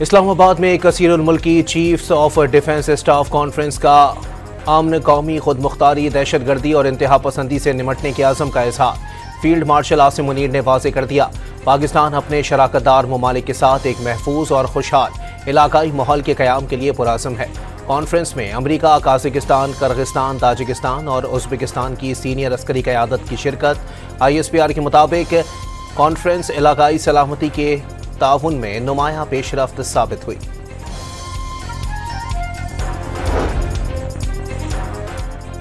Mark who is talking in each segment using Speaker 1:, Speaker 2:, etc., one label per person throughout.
Speaker 1: इस्लामाबाद में कसीरुल मुल्की chiefs of defence staff conference का अमन, कौमी खुद मुख्तारी, दहशत गर्दी और इंतहा पसंदी से निमटने के आज़म का इजहार फील्ड मार्शल आसिम मुनीर ने वाज़ेह कर दिया। पाकिस्तान अपने शराकतदार ममालिक के साथ एक महफूज और खुशहाल इलाकाई माहौल के क़याम के लिए पुराज़म है। कॉन्फ्रेंस में अमरीका, काज़ाकिस्तान, किर्गिस्तान, ताजिकिस्तान और उज़्बेकिस्तान की सीनियर अस्करी क़यादत की शिरकत। ISPR के मुताबिक कॉन्फ्रेंस इलाकाई सलामती के ताउन में नुमाया पेशरफ्त साबित हुई।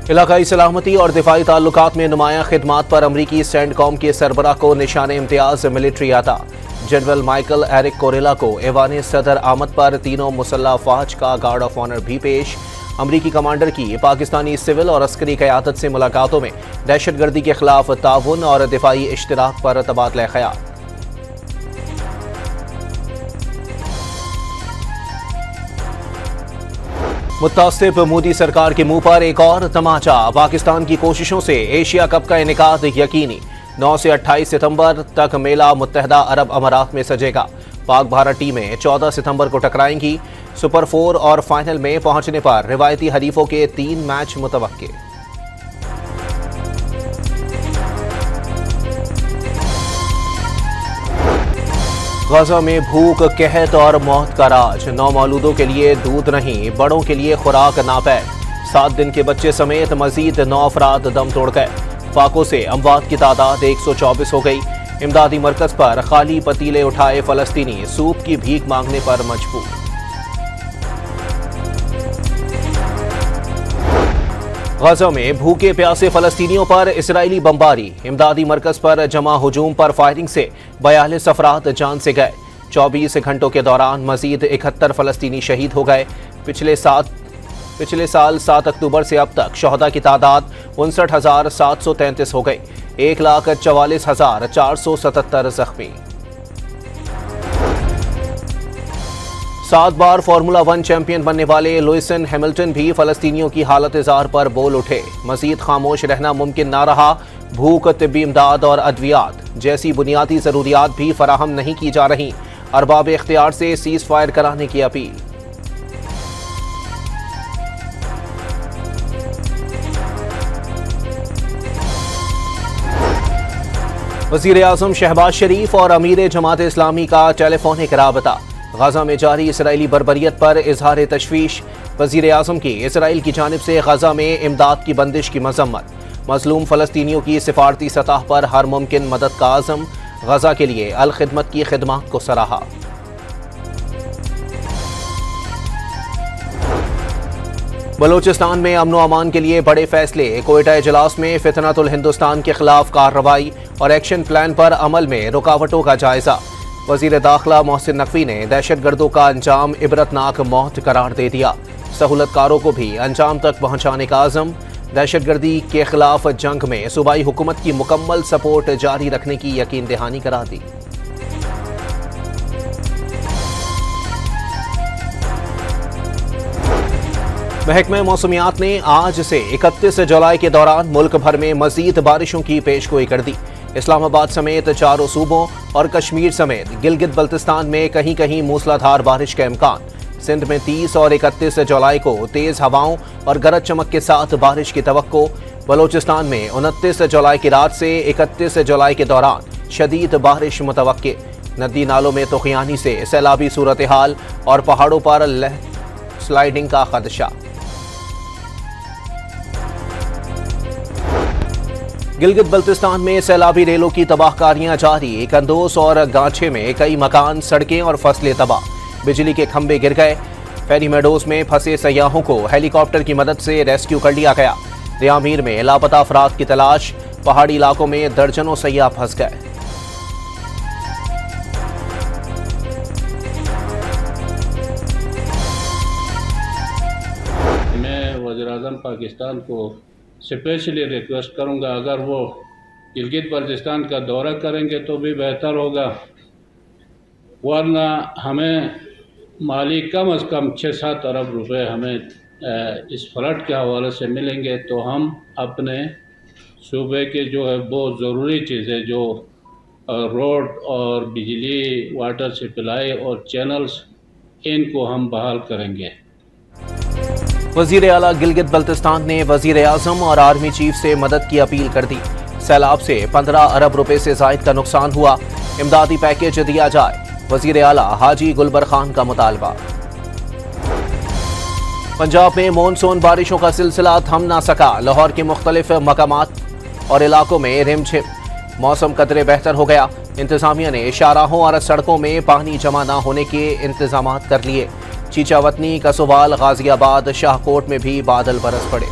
Speaker 1: इलाकाई सलामती और दिफाई ताल्लुकात में नुमाया खिदमात पर अमरीकी सेंडकॉम के सरबराह को निशान इम्तियाज मिलिट्री आता। जनरल माइकल एरिक कोरेला को ऐवान सदर आमद पर तीनों मुसल्लह अफवाज का गार्ड ऑफ ऑनर भी पेश। अमरीकी कमांडर की पाकिस्तानी सिविल और अस्करी क़यादत से मुलाकातों में दहशत गर्दी के खिलाफ ताउन और दिफाई इश्तराक पर तबादला ख्याल। मुत्तासिब मोदी सरकार के मुंह पर एक और तमाचा। पाकिस्तान की कोशिशों से एशिया कप का इनेकाद यकीनी। 9 से 28 सितंबर तक मेला मुत्तहदा अरब अमारात में सजेगा। पाक भारत टीमें 14 सितंबर को टकराएंगी। सुपर 4 और फाइनल में पहुंचने पर रिवायती हरीफों के 3 मैच मुतवक्के। गजा में भूख, कहत और मौत का राज। नौमौलूदों के लिए दूध नहीं, बड़ों के लिए खुराक नापैद। 7 दिन के बच्चे समेत मजीद 9 अफराद दम तोड़ गए। फाकों से अमवात की तादाद 124 हो गई। इमदादी मरकज पर खाली पतीले उठाए फलस्तीनी सूप की भीख मांगने पर मजबूर। गजा में भूखे प्यासे फलस्तीनियों पर इसराइली बमबारी। इमदादी मरकज पर जमा हुजूम पर फायरिंग से 42 अफराद जान से गए। 24 घंटों के दौरान मजीद 71 फलस्तीनी शहीद हो गए। पिछले साल 7 अक्टूबर से अब तक शहदा की तादाद 59,733 हो गई। 1,44,477 जख्मी। 7 बार फार्मूला 1 चैंपियन बनने वाले लुइसन हैमिल्टन भी फलस्तीनियों की हालत इज़ार पर बोल उठे। मजीद खामोश रहना मुमकिन ना रहा। भूख, तिब्बी इमदाद और अद्वियात जैसी बुनियादी ज़रूरियात भी फराहम नहीं की जा रही। अरबाब इख्तियार से सीज़ फायर कराने की अपील। वज़ीर आज़म शहबाज शरीफ और अमीर जमात इस्लामी का टेलीफोनिक राबता। गजा में जारी इसराइली बर्बरियत पर इजहार तशवीश। वज़ीर आज़म की इसराइल की जानिब से गजा में इमदाद की बंदिश की मजम्मत। मजलूम फलस्तीनियों की सिफारती सतह पर हर मुमकिन मदद का आज़म। गजा के लिए अल खिदमत की खिदमत को सराहा। बलोचिस्तान में अमन व अमान के लिए बड़े फैसले। कोयटा इजलास में फितनतुल हिंदुस्तान के खिलाफ कार्रवाई और एक्शन प्लान पर अमल में रुकावटों का जायजा। वज़ीर दाखिला मोहसिन नकवी ने दहशत गर्दों का अंजाम इबरतनाक मौत करार दे दिया। सहूलतकारों को भी अंजाम तक पहुंचाने का आज़म। दहशत गर्दी के खिलाफ जंग में सूबाई हुकूमत की मुकम्मल सपोर्ट जारी रखने की यकीन दहानी करा दी। महकमा मौसमियात ने आज से 31 जुलाई के दौरान मुल्क भर में मजीद बारिशों की पेशगोई कर दी। इस्लामाबाद समेत 4 सूबों और कश्मीर समेत गिलगित बल्तिस्तान में कहीं कहीं मूसलाधार बारिश का इम्कान। सिंध में 30 और 31 जुलाई को तेज हवाओं और गरज चमक के साथ बारिश की तवक्को। बलोचिस्तान में 29 जुलाई की रात से 31 जुलाई के दौरान शदीद बारिश मुतवक्के। नदी नालों में तुग़यानी से सैलाबी सूरत हाल और पहाड़ों पर स्लाइडिंग का खदशा। गिलगित बल्तिस्तान में सैलाबी रेलों की तबाहकारियां जारी। कंदोस और गांछे में कई मकान, सड़कें और फसलें तबाह। बिजली के खंभे गिर गए। फेरी मेडोज में फंसे सयाहों को हेलीकॉप्टर की मदद से रेस्क्यू कर लिया गया। रियामीर में लापता अफराद की तलाश। पहाड़ी इलाकों में दर्जनों सयाह फंस गए।
Speaker 2: मैं वज़ीर-ए-आज़म पाकिस्तान को स्पेशली रिक्वेस्ट करूंगा, अगर वो गिलगित बल्तिस्तान का दौरा करेंगे तो भी बेहतर होगा, वरना हमें माली कम अज़ कम 6-7 अरब रुपए हमें इस फ्लड के हवाले से मिलेंगे तो हम अपने सूबे के जो है बहुत ज़रूरी चीज़ें जो रोड और बिजली, वाटर सप्लाई और चैनल्स इनको हम बहाल करेंगे।
Speaker 1: वजीर आला गिलगित बल्तिस्तान ने वजीर आजम और आर्मी चीफ से मदद की अपील कर दी। सैलाब से 15 अरब रुपए से जायद का नुकसान हुआ, इमदादी पैकेज दिया जाए, वजीर आला हाजी गुलबर खान का मुतालबा। पंजाब में मानसून बारिशों का सिलसिला थम ना सका, लाहौर के मुख्तलिफ मकामात और इलाकों में रिमझिम, मौसम कदरे बेहतर हो गया। इंतजामिया ने शाहराहों और सड़कों में पानी जमा न होने के इंतजाम कर लिए। चीचावतनी, कसोवाल, गाजियाबाद, शाहकोट में भी बादल बरस पड़े।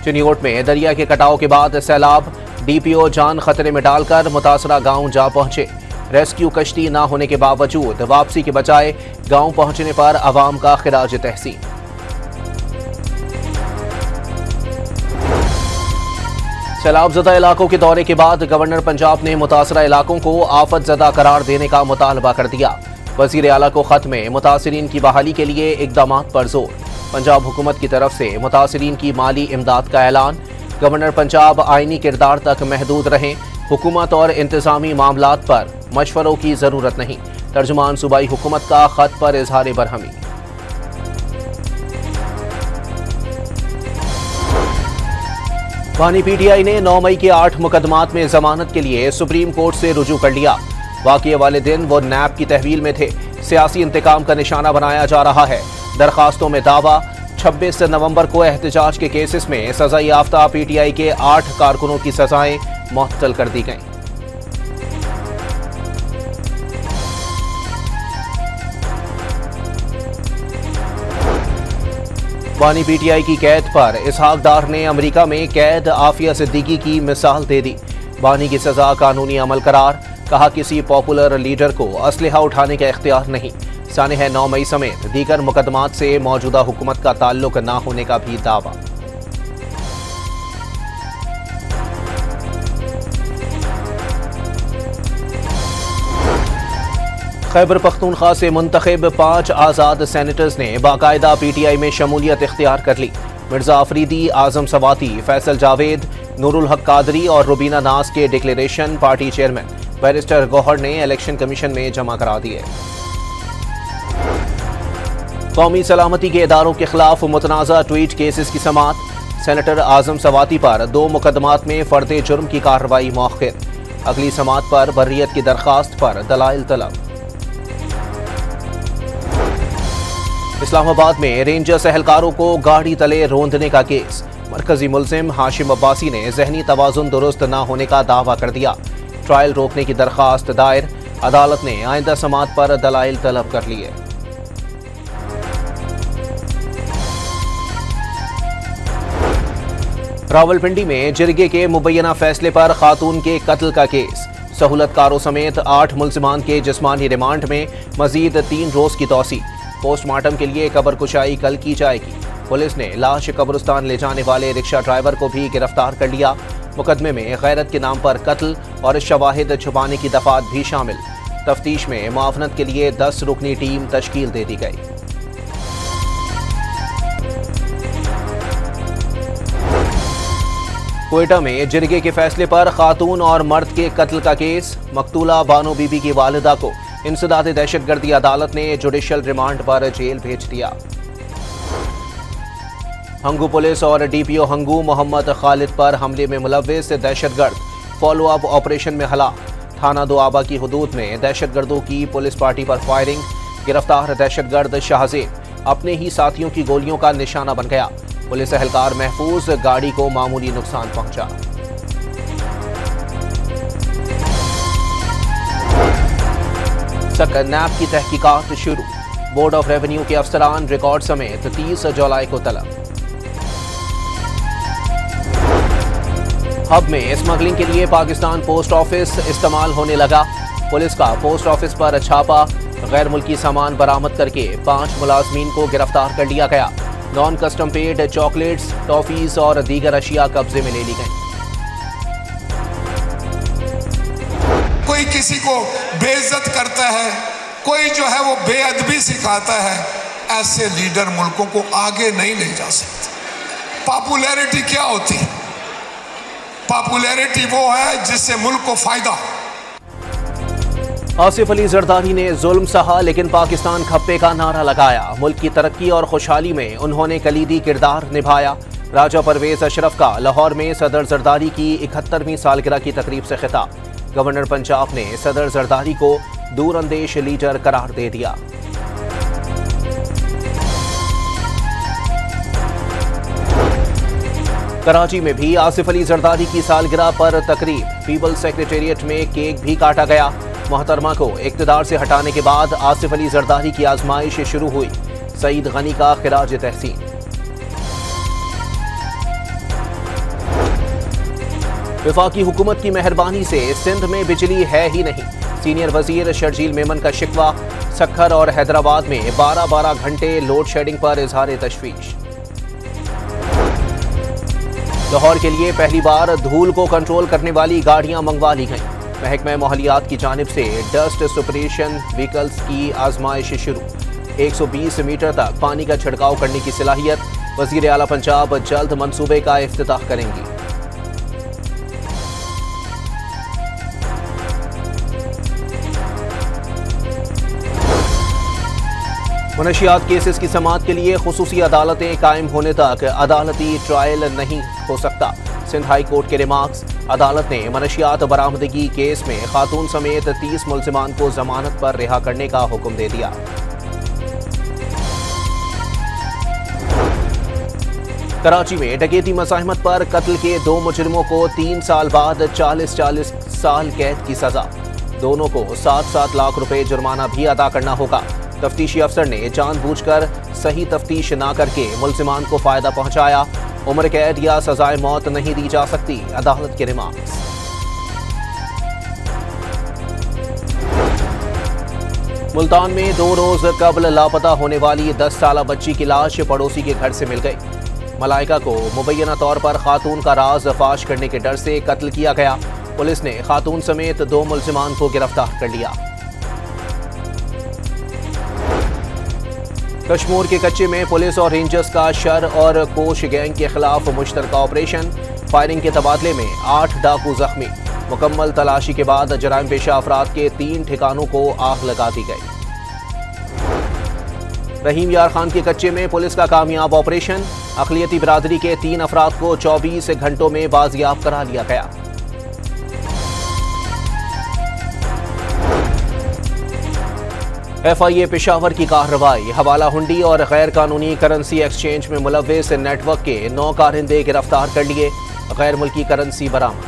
Speaker 1: चिनियोट में दरिया के कटाव के बाद सैलाब, डीपीओ जान खतरे में डालकर मुतासरा गांव जा पहुंचे। रेस्क्यू कश्ती न होने के बावजूद वापसी के बजाय गांव पहुंचने पर अवाम का खिराज तहसीन। सैलाब ज़दा इलाकों के दौरे के बाद गवर्नर पंजाब ने मुतासरा इलाकों को आफत ज़दा करार देने का मुतालबा कर दिया। वज़ीर आला को खत में मुतासरीन की बहाली के लिए इक़दाम पर जोर। पंजाब हुकूमत की तरफ से मुतासरीन की माली इमदाद का ऐलान। गवर्नर पंजाब आईनी किरदार तक महदूद रहें, हुकूमत और इंतजामी मामलात पर मशवरों की ज़रूरत नहीं। तर्जुमान सूबाई हुकूमत का खत पर इजहार बरहमी। बानी पीटीआई ने 9 मई के 8 मुकदमात में जमानत के लिए सुप्रीम कोर्ट से रुजू कर लिया। वाक़ये वाले दिन वो नैब की तहवील में थे। सियासी इंतकाम का निशाना बनाया जा रहा है। दरखास्तों में दावा 26 नवंबर को एहतजाज के केसेस में सजा याफ्ता पीटीआई के 8 कारकुनों की सजाएं मुअत्तल कर दी गईं। बानी पीटीआई की कैद पर इसहाक डार ने अमेरिका में कैद आफिया सिद्दीकी की मिसाल दे दी। बानी की सजा कानूनी अमल करार, कहा किसी पॉपुलर लीडर को असलहा उठाने का इख्तियार नहीं। सानिह 9 मई समेत दीगर मुकदमात से मौजूदा हुकूमत का ताल्लुक न होने का भी दावा। खैबर पख्तूनख्वा से मुंतखब 5 आज़ाद सेनेटर्स ने बाकायदा पीटीआई में शमूलियत इख्तियार कर ली। मिर्जा अफरीदी, आजम सवाती, फैसल जावेद, नूरुल हक कादरी और रुबीना नाज के declaration party chairman barrister Gohar ने इलेक्शन कमीशन में जमा करा दिए। कौमी सलामती के इदारों के खिलाफ मुतनाज़ा ट्वीट केसेस की समाअत। सेनेटर आजम सवाती पर 2 मुकदमात में फर्द जुर्म की कार्रवाई मौखिर। अगली समाअत पर बर्रियत की दरखास्त पर दलाइल तलब। इस्लामाबाद में रेंजर्स एहलकारों को गाड़ी तले रोंदने का केस। मरकजी मुलजिम हाशिम अब्बासी ने जहनी तवाजुन दुरुस्त न होने का दावा कर दिया। ट्रायल रोकने की दरखास्त दायर, अदालत ने आइंदा समाअत पर दलाइल तलब कर लिए। रावलपिंडी में जिरगे के मुबैना फैसले पर खातून के कत्ल का केस। सहूलतकारों समेत 8 मुल्जिमान के जिस्मानी रिमांड में मजीद 3 रोज की तौसी। पोस्टमार्टम के लिए कब्र कुशाई कल की जाएगी। पुलिस ने लाश कब्रिस्तान ले जाने वाले रिक्शा ड्राइवर को भी गिरफ्तार कर लिया। मुकदमे में गैरत के नाम पर कत्ल और शवाहिद छुपाने की दफात भी शामिल। तफ्तीश में मुआवनत के लिए 10 रुकनी टीम तश्कील दे दी गई। कोयटा में जिरगे के फैसले पर खातून और मर्द के कत्ल का केस। मकतूला बानो बीबी की वालिदा को इंसदाद दहशतगर्दी अदालत ने जुडिशल रिमांड पर जेल भेज दिया। हंगू पुलिस और डीपीओ हंगू मोहम्मद खालिद पर हमले में मुलव्विस दहशतगर्द फॉलो अप ऑपरेशन में हलाक। थाना दोआबा की हुदूद में दहशतगर्दों की पुलिस पार्टी पर फायरिंग। गिरफ्तार दहशतगर्द शाहजेब अपने ही साथियों की गोलियों का निशाना बन गया। पुलिस एहलकार महफूज, गाड़ी को मामूली नुकसान पहुंचा। नैब की तहकीकात शुरू। बोर्ड ऑफ रेवेन्यू के अफसरान रिकॉर्ड समेत 30 जुलाई को तलब। हब में स्मगलिंग के लिए पाकिस्तान पोस्ट ऑफिस इस्तेमाल होने लगा। पुलिस का पोस्ट ऑफिस पर छापा। गैर मुल्की सामान बरामद करके 5 मुलाजमीन को गिरफ्तार कर लिया गया। Non custom paid chocolates, toffees और दीगर अशिया कब्जे में ले ली गई।
Speaker 3: कोई किसी को बेइज्जत करता है, कोई जो है वो बेअदबी सिखाता है, ऐसे लीडर मुल्कों को आगे नहीं ले जा सकते। पॉपुलैरिटी क्या होती है? पॉपुलैरिटी वो है जिससे मुल्क को फायदा।
Speaker 1: आसिफ अली जरदारी ने जुल्म सहा लेकिन पाकिस्तान खप्पे का नारा लगाया। मुल्क की तरक्की और खुशहाली में उन्होंने कलीदी किरदार निभाया। राजा परवेज अशरफ का लाहौर में सदर जरदारी की 71वीं सालगिरह की तकरीब से खिताब। गवर्नर पंजाब ने सदर जरदारी को दूरअंदेश लीडर करार दे दिया। कराची में भी आसिफ अली जरदारी की सालगिरह पर तकरीब। पीपल्स सेक्रेटेरिएट में केक भी काटा गया। मोहतरमा को इक़्तिदार से हटाने के बाद आसिफ अली जरदारी की आजमाइश शुरू हुई। सईद गनी का खिराज तहसीन। वफाकी हुकूमत की मेहरबानी से सिंध में बिजली है ही नहीं। सीनियर वजीर शर्जील मेमन का शिकवा। सक्खर और हैदराबाद में 12-12 घंटे लोड शेडिंग पर इजहार तशवीश। लाहौर के लिए पहली बार धूल को कंट्रोल करने वाली गाड़ियां मंगवा ली गईं। महकमा माहौलियात की जानिब से डस्ट सुपरेशन व्हीकल्स की आजमाइश शुरू। 120 मीटर तक पानी का छिड़काव करने की सलाहियत। वजीर आला पंजाब जल्द मंसूबे का इफ्तिताह करेंगी। मनशियात केसेस की समाअत के लिए खुसूसी अदालतें कायम होने तक अदालती ट्रायल नहीं हो सकता। सिंध हाई कोर्ट के रिमार्क्स। अदालत ने मनशियात बरामदगी केस में खातून समेत 30 मुल्जिमान को जमानत पर रिहा करने का हुक्म दे दिया। कराची में डकैती मज़ाहमत पर कत्ल के 2 मुजरिमों को 3 साल बाद 40-40 साल कैद की सजा। दोनों को 7-7 लाख रुपए जुर्माना भी अदा करना होगा। तफ्तीशी अफसर ने जानबूझकर सही तफ्तीश न करके मुल्जिमान को फायदा पहुंचाया। उम्र कैद या सजाए मौत नहीं दी जा सकती। अदालत के रिमार्क्स। मुल्तान में 2 रोज कबल लापता होने वाली 10 साला बच्ची की लाश पड़ोसी के घर से मिल गई। मलाइका को मुबैना तौर पर खातून का राज फाश करने के डर से कत्ल किया गया। पुलिस ने खातून समेत 2 मुल्जिमान को गिरफ्तार कर लिया। कश्मीर के कच्चे में पुलिस और रेंजर्स का शर और कोश गैंग के खिलाफ मुश्तरका ऑपरेशन। फायरिंग के तबादले में 8 डाकू जख्मी। मुकम्मल तलाशी के बाद जराइम पेशा अफराद के 3 ठिकानों को आग लगा दी गई। रहीम यार खान के कच्चे में पुलिस का कामयाब ऑपरेशन। अक़लियती बिरादरी के 3 अफराद को 24 घंटों में बाजियाब करा लिया गया। FIA पेशावर की कार्रवाई। हवाला हुंडी और गैर कानूनी करेंसी एक्सचेंज में मुलव्विस नेटवर्क के 9 कारिंदे गिरफ्तार कर लिए। गैर मुल्की करेंसी बरामद।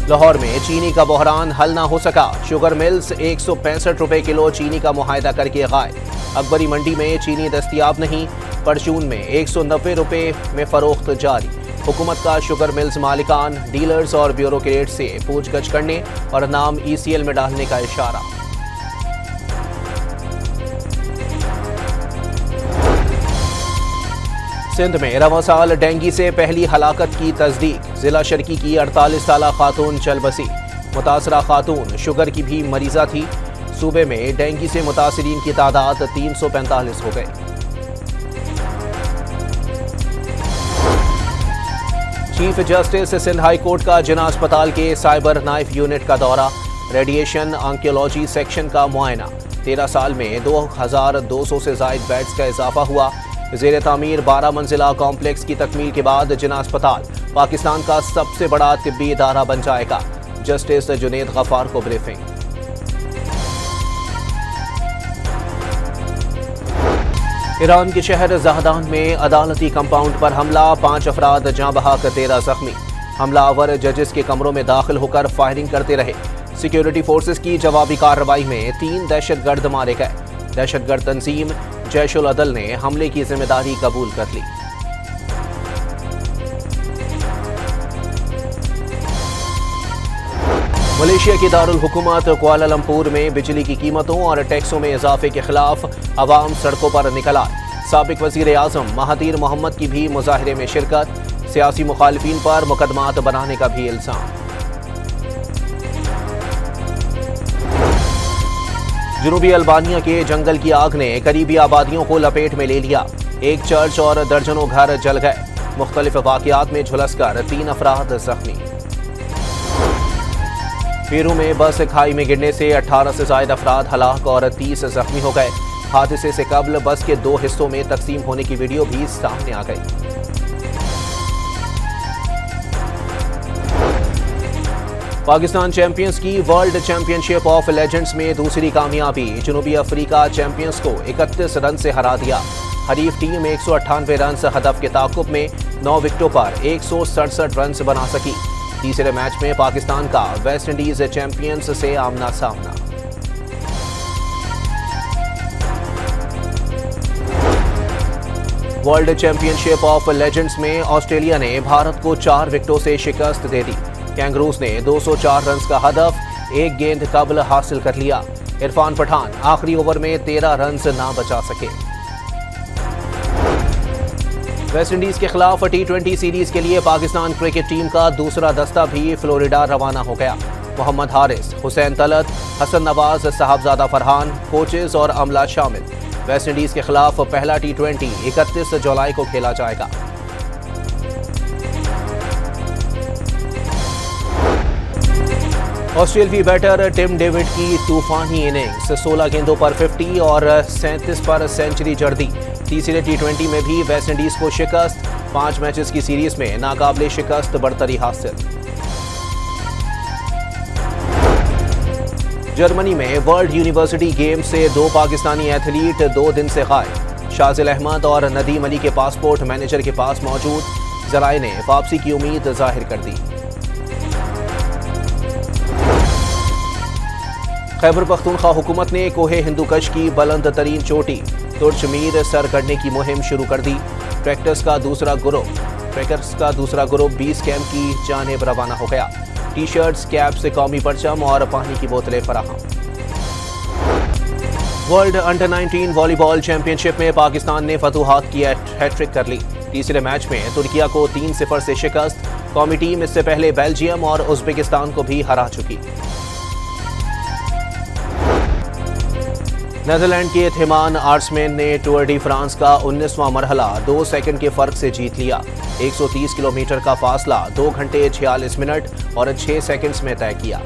Speaker 1: लाहौर में चीनी का बहरान हल न हो सका। शुगर मिल्स 165 रुपए किलो चीनी का मुआहदा करके गायब। अकबरी मंडी में चीनी दस्तियाब नहीं। परचून में 190 रुपए में फरोख्त जारी। हुकूमत का शुगर मिल्स मालिकान, डीलर्स और ब्यूरोक्रेट से पूछगछ करने और नाम ECL में डालने का इशारा। सिंध में रवां साल डेंगू से पहली हलाकत की तस्दीक। जिला शर्की की 48 साला खातून चल बसी। मुतासरा खातून शुगर की भी मरीजा थी। सूबे में डेंगू से मुतासरीन की तादाद 345 हो गई। Chief justice Sindh high court का जिना अस्पताल के साइबर नाइफ यूनिट का दौरा। रेडिएशन ऑन्कोलॉजी सेक्शन का मुआयना। 13 साल में 2200 से जायद बेड्स का इजाफा हुआ। ज़ेर तामीर 12 मंजिला कॉम्प्लेक्स की तकमील के बाद जिना अस्पताल पाकिस्तान का सबसे बड़ा तिब्बी इदारा बन जाएगा। जस्टिस जुनेद गफ्फार को ब्रीफिंग। ईरान के शहर जहदान में अदालती कंपाउंड पर हमला। 5 अफराद जाँ बहक 13 जख्मी। हमलावर जजेस के कमरों में दाखिल होकर फायरिंग करते रहे। सिक्योरिटी फोर्सेस की जवाबी कार्रवाई में 3 दहशतगर्द मारे गए। दहशतगर्द तंजीम जैश-उल अदल ने हमले की जिम्मेदारी कबूल कर ली। मलेशिया की दारुल हुकूमत कुआलालंपुर में बिजली की कीमतों और टैक्सों में इजाफे के खिलाफ अवाम सड़कों पर निकल आए। साबिक वजीर आजम महातीर मोहम्मद की भी मुजाहिरे में शिरकत। सियासी मुखालिफिन पर मुकदमात बनाने का भी इल्जाम। जनूबी अल्बानिया के जंगल की आग ने करीबी आबादियों को लपेट में ले लिया। एक चर्च और दर्जनों घर जल गए। मुख्तलिफ वाक़यात में झुलसकर 3 अफराद जख्मी। पेरू में बस खाई में गिरने से 18 से ज्यादा अफराद हलाक और 30 जख्मी हो गए। हादसे से कबल बस के 2 हिस्सों में तकसीम होने की वीडियो भी सामने आ गई। पाकिस्तान चैंपियंस की वर्ल्ड चैंपियनशिप ऑफ लेजेंड्स में दूसरी कामयाबी। जनूबी अफ्रीका चैंपियंस को 31 रन से हरा दिया। हरीफ टीम 198 रन हदफ के ताकुब में 9 विकेटों पर 167 रन बना सकी। तीसरे मैच में पाकिस्तान का वेस्ट इंडीज चैंपियंस से आमना सामना। वर्ल्ड चैंपियनशिप ऑफ लेजेंड्स में ऑस्ट्रेलिया ने भारत को 4 विकेटों से शिकस्त दे दी। कैंगरूज ने 204 रन का हदफ 1 गेंद कबल हासिल कर लिया। इरफान पठान आखिरी ओवर में 13 रन ना बचा सके। वेस्टइंडीज के खिलाफ T20 सीरीज के लिए पाकिस्तान क्रिकेट टीम का दूसरा दस्ता भी फ्लोरिडा रवाना हो गया। मोहम्मद हारिस, हुसैन तलत, हसन नवाज, साहबजादा फरहान, कोचेज और अमला शामिल। वेस्टइंडीज के खिलाफ पहला T20 31 जुलाई को खेला जाएगा। ऑस्ट्रेलियाई बैटर टिम डेविड की तूफानी इनिंग्स, 16 गेंदों पर 50 और 37 पर सेंचुरी जड़ दी। तीसरे T20 में भी वेस्टइंडीज को शिकस्त। 5 मैचेस की सीरीज में नाकाबिले शिकस्त बरतरी हासिल। जर्मनी में वर्ल्ड यूनिवर्सिटी गेम से 2 पाकिस्तानी एथलीट 2 दिन से गायब। शाजिल अहमद और नदीम अली के पासपोर्ट मैनेजर के पास मौजूद। जराए ने वापसी की उम्मीद जाहिर कर दी। खैबर पख्तूनख्वा हुकूमत ने कोहे हिंदुकश की बुलंद तरीन चोटी तुर्चमीर सर करने की मुहिम शुरू कर दी। ट्रैक्टर्स का दूसरा ग्रुप 20 कैंप की जानिब रवाना हो गया। टी शर्ट्स, कैप्स, कौमी परचम और पानी की बोतलें फराहम। वर्ल्ड अंडर 19 वॉलीबॉल चैंपियनशिप में पाकिस्तान ने फतूहात की हैट्रिक कर ली। तीसरे मैच में तुर्किया को 3-0 से शिकस्त। कौमी टीम इससे पहले बेल्जियम और उज्बेकिस्तान को भी हरा चुकी। नीदरलैंड के थिमान आर्ट्समैन ने टूर डी फ्रांस का 19वां मरहला 2 सेकंड के फर्क से जीत लिया। 130 किलोमीटर का फासला 2 घंटे 46 मिनट और 6 सेकंड्स में तय किया।